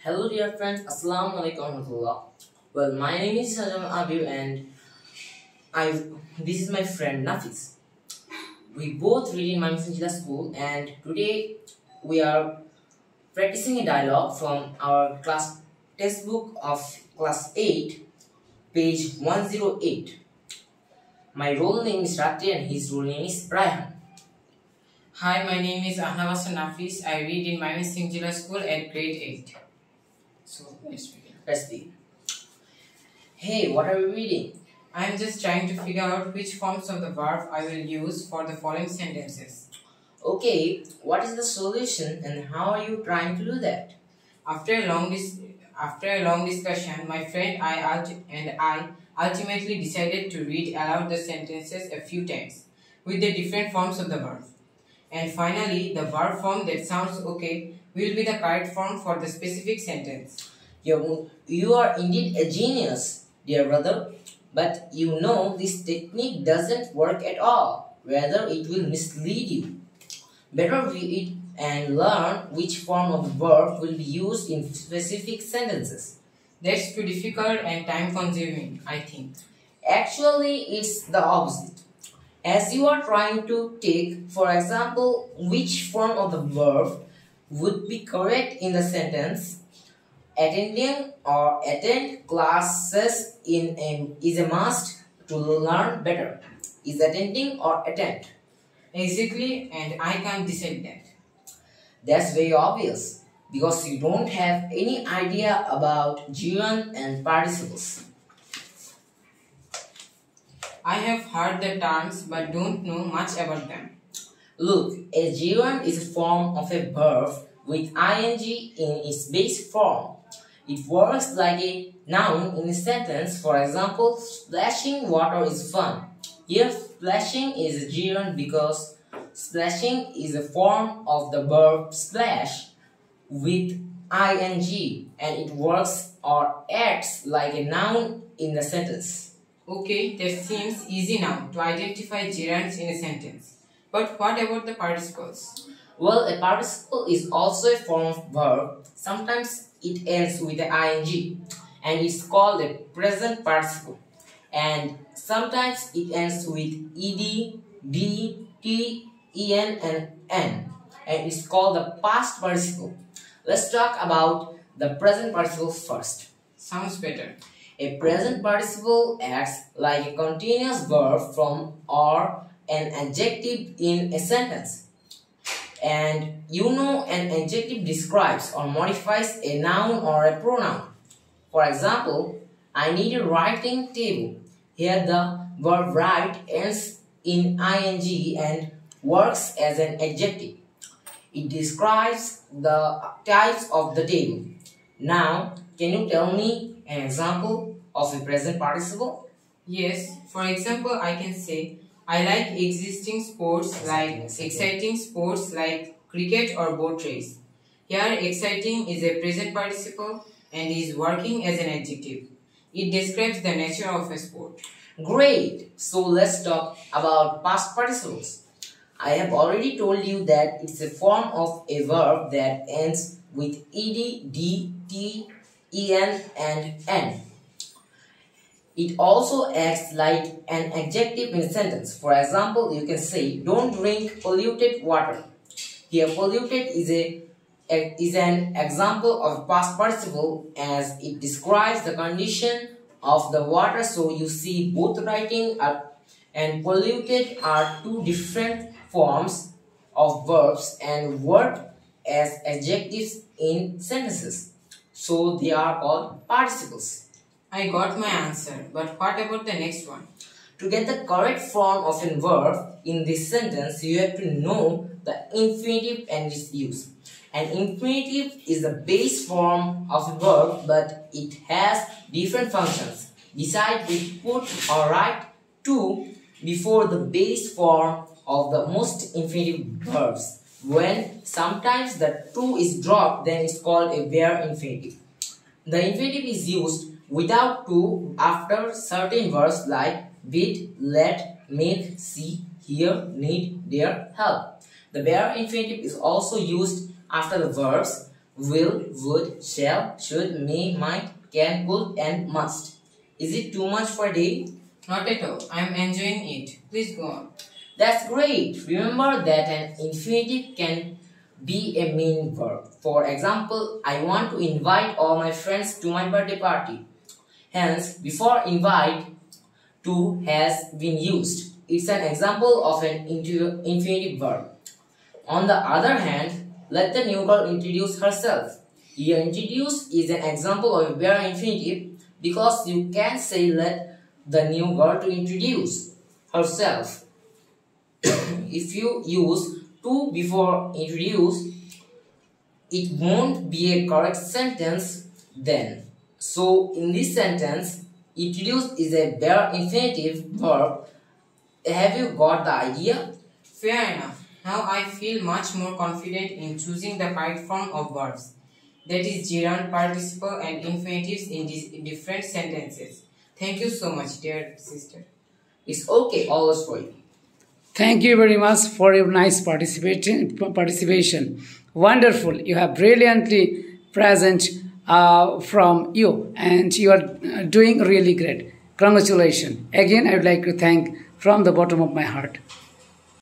Hello dear friends, Assalamu alaikum warahmatullah. Well, my name is Sajam Abir and this is my friend Nafis. We both read in Mamisinjila school and today we are practicing a dialogue from our class textbook of class 8, page 108. My roll name is Rati and his roll name is Raihan. Hi, my name is Ahnawasa Nafis. I read in Mamisinjila school at grade 8. So, Let's begin. Hey, what are we reading? I am just trying to figure out which forms of the verb I will use for the following sentences. Okay, what is the solution and how are you trying to do that? After a long discussion, my friend and I ultimately decided to read aloud the sentences a few times with the different forms of the verb. And finally, the verb form that sounds okay will be the correct form for the specific sentence. You are indeed a genius, dear brother. But you know this technique doesn't work at all. Rather, it will mislead you. Better read it and learn which form of the verb will be used in specific sentences. That's too difficult and time-consuming, I think. Actually, it's the opposite. As you are trying to take, for example, which form of the verb would be correct in the sentence, attending or attend classes is a must to learn better. Is attending or attend? Exactly, and I can't decide that. That's very obvious because you don't have any idea about gerund and participles. I have heard the terms but don't know much about them. Look, a gerund is a form of a verb with ing in its base form. It works like a noun in a sentence. For example, splashing water is fun. Here, splashing is a gerund because splashing is a form of the verb splash with ing and it works or acts like a noun in the sentence. Okay, that seems easy now to identify gerunds in a sentence. But what about the participles? Well, a participle is also a form of verb. Sometimes it ends with the ing and it's called a present participle. And sometimes it ends with ed, d, t, en and n. And it's called the past participle. Let's talk about the present participle first. Sounds better. A present participle acts like a continuous verb from or an adjective in a sentence. And you know an adjective describes or modifies a noun or a pronoun. For example, I need a writing table. Here the verb write ends in ing and works as an adjective. It describes the types of the table. Now, can you tell me an example of a present participle? Yes, for example, I can say I like exciting sports like cricket or boat race. Here, exciting is a present participle and is working as an adjective. It describes the nature of a sport. Great! So let's talk about past participles. I have already told you that it's a form of a verb that ends with ed, d, t, en and n. It also acts like an adjective in a sentence. For example, you can say, don't drink polluted water. Here, polluted is an example of past participle as it describes the condition of the water. So you see both writing and polluted are two different forms of verbs and work as adjectives in sentences. So they are called participles. I got my answer, but what about the next one? To get the correct form of a verb in this sentence, you have to know the infinitive and its use. An infinitive is the base form of a verb, but it has different functions. Decide we put or write to before the base form of the most infinitive verbs. When sometimes the to is dropped, then it's called a bare infinitive. The infinitive is used without to after certain verbs like bid, let, make, see, hear, need, dare, help. The bare infinitive is also used after the verbs will, would, shall, should, may, might, can, could, and must. Is it too much for a day? Not at all. I am enjoying it. Please go on. That's great. Remember that an infinitive can be a main verb. For example, I want to invite all my friends to my birthday party. Hence, before invite, to has been used. It's an example of an infinitive verb. On the other hand, let the new girl introduce herself. Here, introduce is an example of a bare infinitive because you can say let the new girl to introduce herself. If you use to before introduce, it won't be a correct sentence then. So, in this sentence, introduce is a bare infinitive verb. Have you got the idea? Fair enough. Now I feel much more confident in choosing the correct form of verbs. That is gerund, participle and infinitives in these different sentences. Thank you so much, dear sister. It's okay, always for you. Thank you very much for your nice participation. Wonderful. You have brilliantly present from you and you are doing really great. Congratulations. Again, I would like to thank from the bottom of my heart.